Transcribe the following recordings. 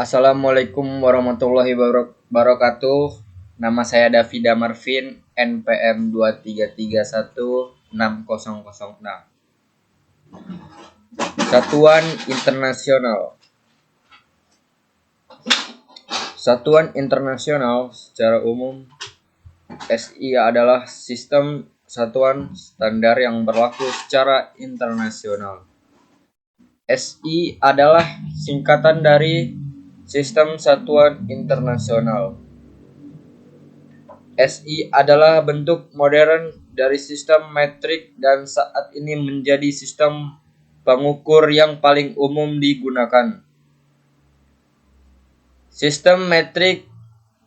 Assalamualaikum warahmatullahi wabarakatuh. Nama saya Davida Marvin, NPM 23316006. Satuan Internasional. Satuan internasional secara umum SI adalah sistem satuan standar yang berlaku secara internasional. SI adalah singkatan dari Sistem Satuan Internasional. SI adalah bentuk modern dari sistem metrik dan saat ini menjadi sistem pengukur yang paling umum digunakan. Sistem metrik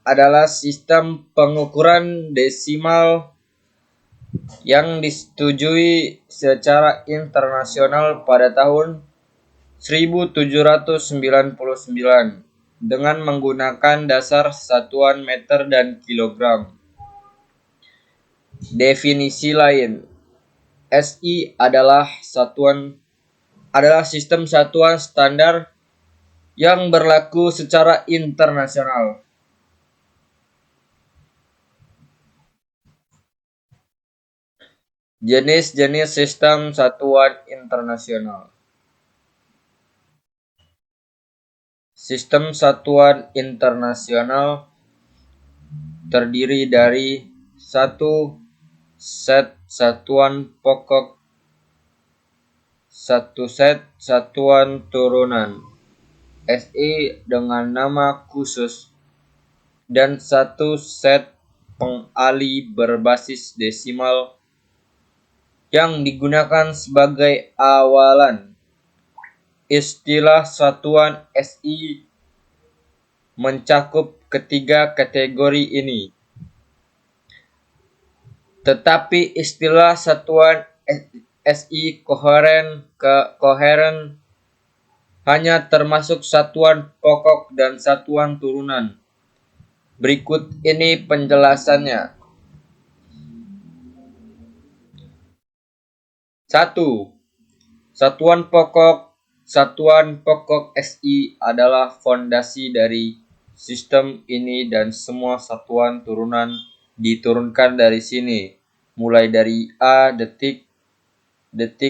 adalah sistem pengukuran desimal yang disetujui secara internasional pada tahun 1799 dengan menggunakan dasar satuan meter dan kilogram. Definisi lain, SI adalah sistem satuan standar yang berlaku secara internasional. Jenis-jenis sistem satuan internasional. Sistem satuan internasional terdiri dari satu set satuan pokok, satu set satuan turunan SI dengan nama khusus, dan satu set pengali berbasis desimal yang digunakan sebagai awalan. Istilah satuan SI mencakup ketiga kategori ini. Tetapi istilah satuan SI koheren hanya termasuk satuan pokok dan satuan turunan. Berikut ini penjelasannya. 1. Satuan pokok SI adalah fondasi dari sistem ini dan semua satuan turunan diturunkan dari sini. Mulai dari A, detik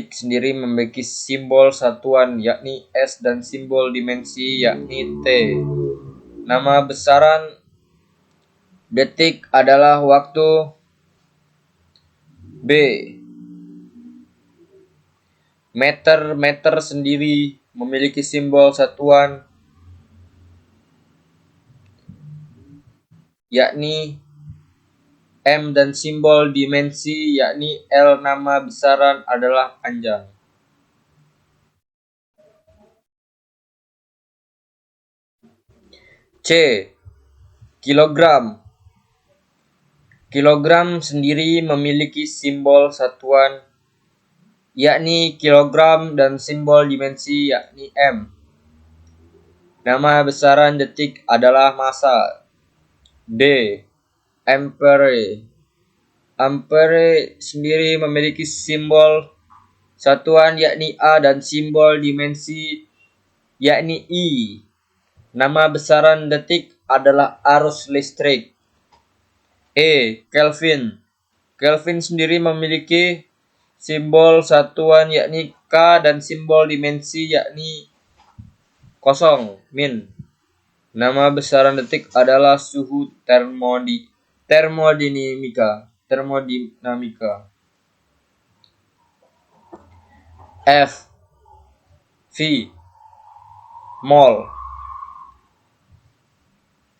sendiri memiliki simbol satuan yakni S dan simbol dimensi yakni T. Nama besaran detik adalah waktu. B. Meter sendiri memiliki simbol satuan yakni M dan simbol dimensi yakni L. Nama besaran adalah panjang. C. Kilogram sendiri memiliki simbol satuan yakni kilogram dan simbol dimensi yakni M. Nama besaran detik adalah massa. D. Ampere sendiri memiliki simbol satuan yakni A dan simbol dimensi yakni I. Nama besaran detik adalah arus listrik. E. Kelvin sendiri memiliki simbol satuan yakni K dan simbol dimensi yakni 0 min. Nama besaran detik adalah suhu termodinamika. F.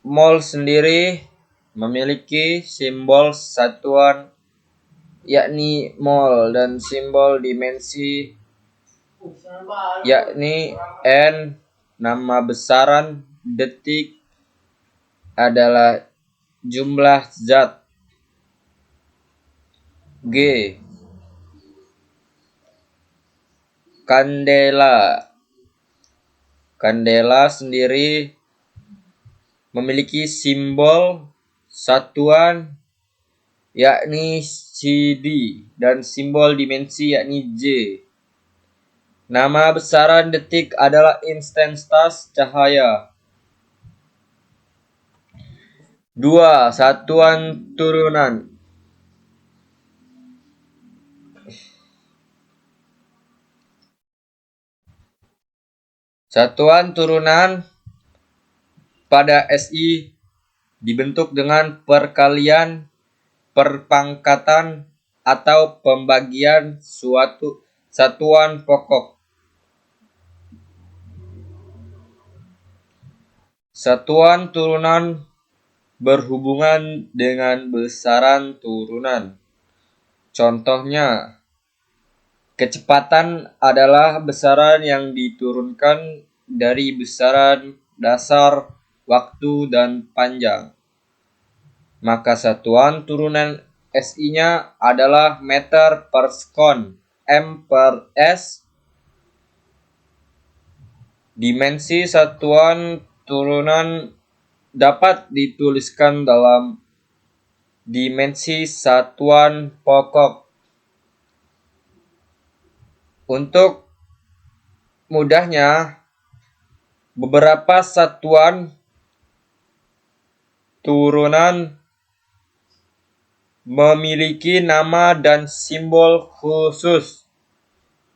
Mol sendiri memiliki simbol satuan yakni mol dan simbol dimensi yakni N. Nama besaran detik adalah jumlah zat. G. Kandela sendiri memiliki simbol satuan yakni CD dan simbol dimensi yakni J. Nama besaran detik adalah intensitas cahaya. 2. Satuan turunan. Satuan turunan pada SI dibentuk dengan perkalian, perpangkatan, atau pembagian suatu satuan pokok. Satuan turunan berhubungan dengan besaran turunan. Contohnya, kecepatan adalah besaran yang diturunkan dari besaran dasar, waktu, dan panjang. Maka satuan turunan SI-nya adalah meter per sekon, M per S. Dimensi satuan turunan dapat dituliskan dalam dimensi satuan pokok. Untuk mudahnya, beberapa satuan turunan memiliki nama dan simbol khusus.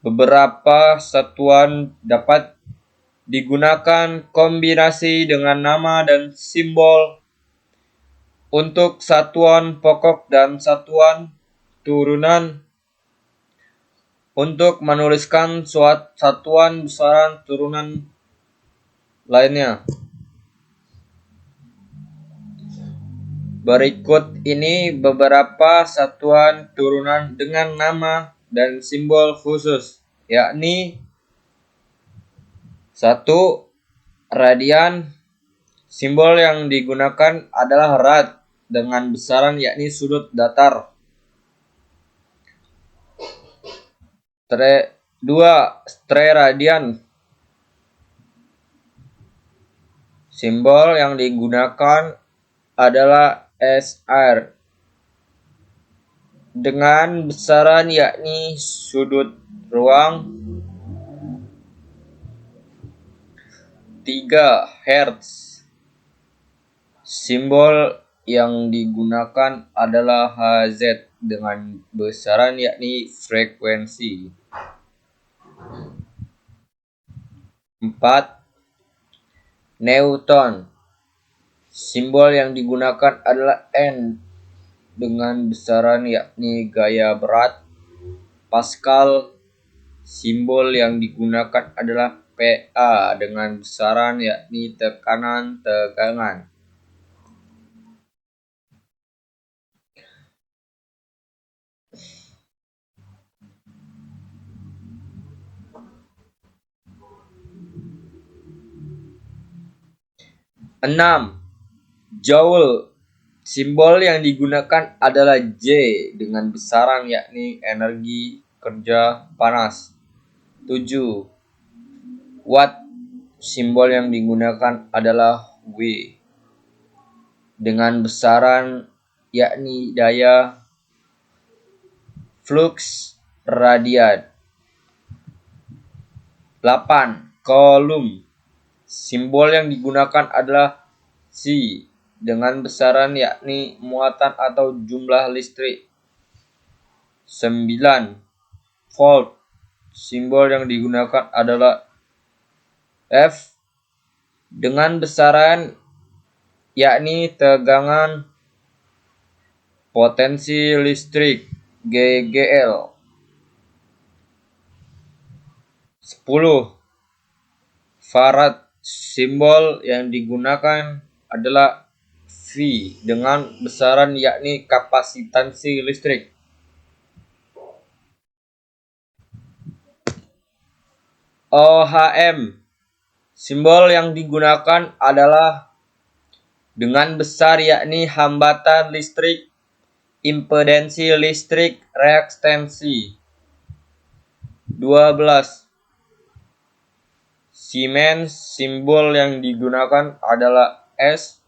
Beberapa satuan dapat digunakan kombinasi dengan nama dan simbol untuk satuan pokok dan satuan turunan. Untuk menuliskan satuan besaran turunan lainnya. Berikut ini beberapa satuan turunan dengan nama dan simbol khusus, yakni 1. Radian. Simbol yang digunakan adalah rad dengan besaran yakni sudut datar. 2. Steradian. Simbol yang digunakan adalah SR dengan besaran yakni sudut ruang. 3. Hertz. Simbol yang digunakan adalah Hz dengan besaran yakni frekuensi. 4. Newton. Simbol yang digunakan adalah N dengan besaran yakni gaya berat. Pascal. Simbol yang digunakan adalah PA dengan besaran yakni tekanan tegangan. Enam. Joule. Simbol yang digunakan adalah J dengan besaran yakni energi kerja panas. 7. Watt. Simbol yang digunakan adalah W dengan besaran yakni daya flux radiat. 8. Coulomb. Simbol yang digunakan adalah C dengan besaran yakni muatan atau jumlah listrik. 9. Volt. Simbol yang digunakan adalah F dengan besaran yakni tegangan potensi listrik GGL. 10. Farad. Simbol yang digunakan adalah V dengan besaran yakni kapasitansi listrik. OHM. Simbol yang digunakan adalah dengan besar yakni hambatan listrik, impedensi listrik, reaktansi. 12. Siemens. Simbol yang digunakan adalah S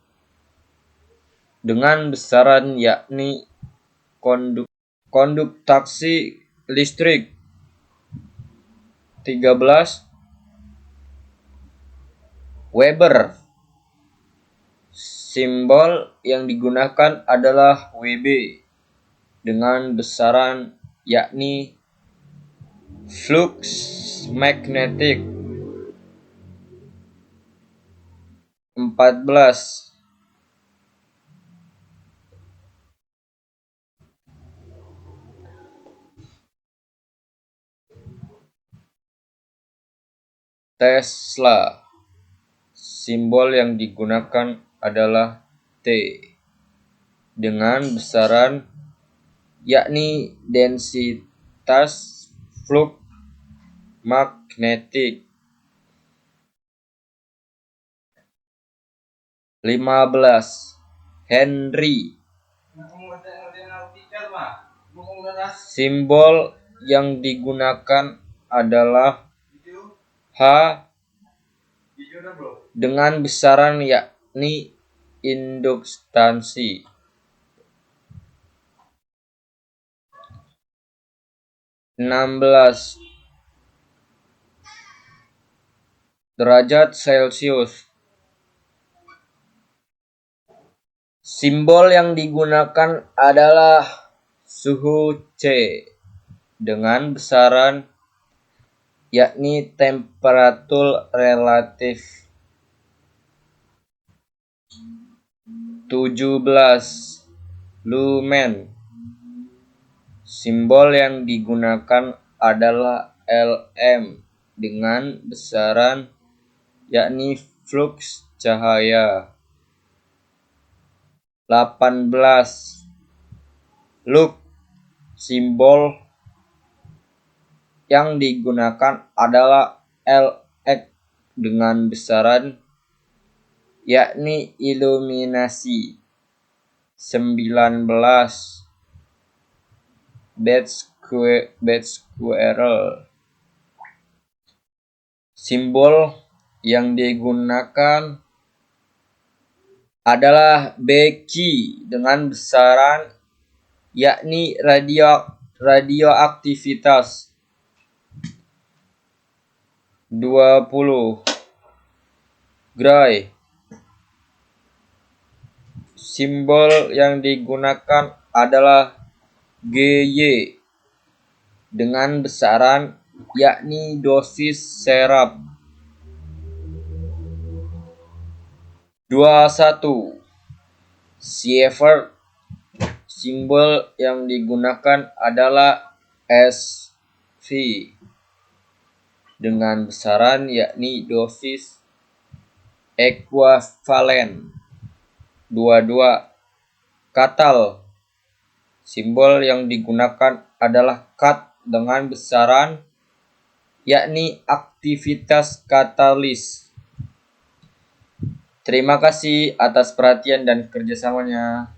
dengan besaran yakni konduktasi listrik. 13. Weber. Simbol yang digunakan adalah Wb dengan besaran yakni flux magnetic. 14. Tesla. Simbol yang digunakan adalah T dengan besaran yakni densitas flux magnetik. 15. Henry. Simbol yang digunakan adalah H dengan besaran yakni induktansi. 16 derajat Celcius. Simbol yang digunakan adalah suhu C dengan besaran yakni temperatur relatif. 17 lumen. Simbol yang digunakan adalah Lm dengan besaran yakni flux cahaya. 18 lux. Simbol yang digunakan adalah Lx dengan besaran yakni iluminasi. 19 Bed-squirrel. Simbol yang digunakan adalah Bq dengan besaran yakni radioaktivitas. 20 Gray. Simbol yang digunakan adalah Gy dengan besaran yakni dosis serap. 21 Sievert. Simbol yang digunakan adalah Sv dengan besaran yakni dosis ekuivalen. 22 Katal. Simbol yang digunakan adalah Kat dengan besaran yakni aktivitas katalis. Terima kasih atas perhatian dan kerjasamanya.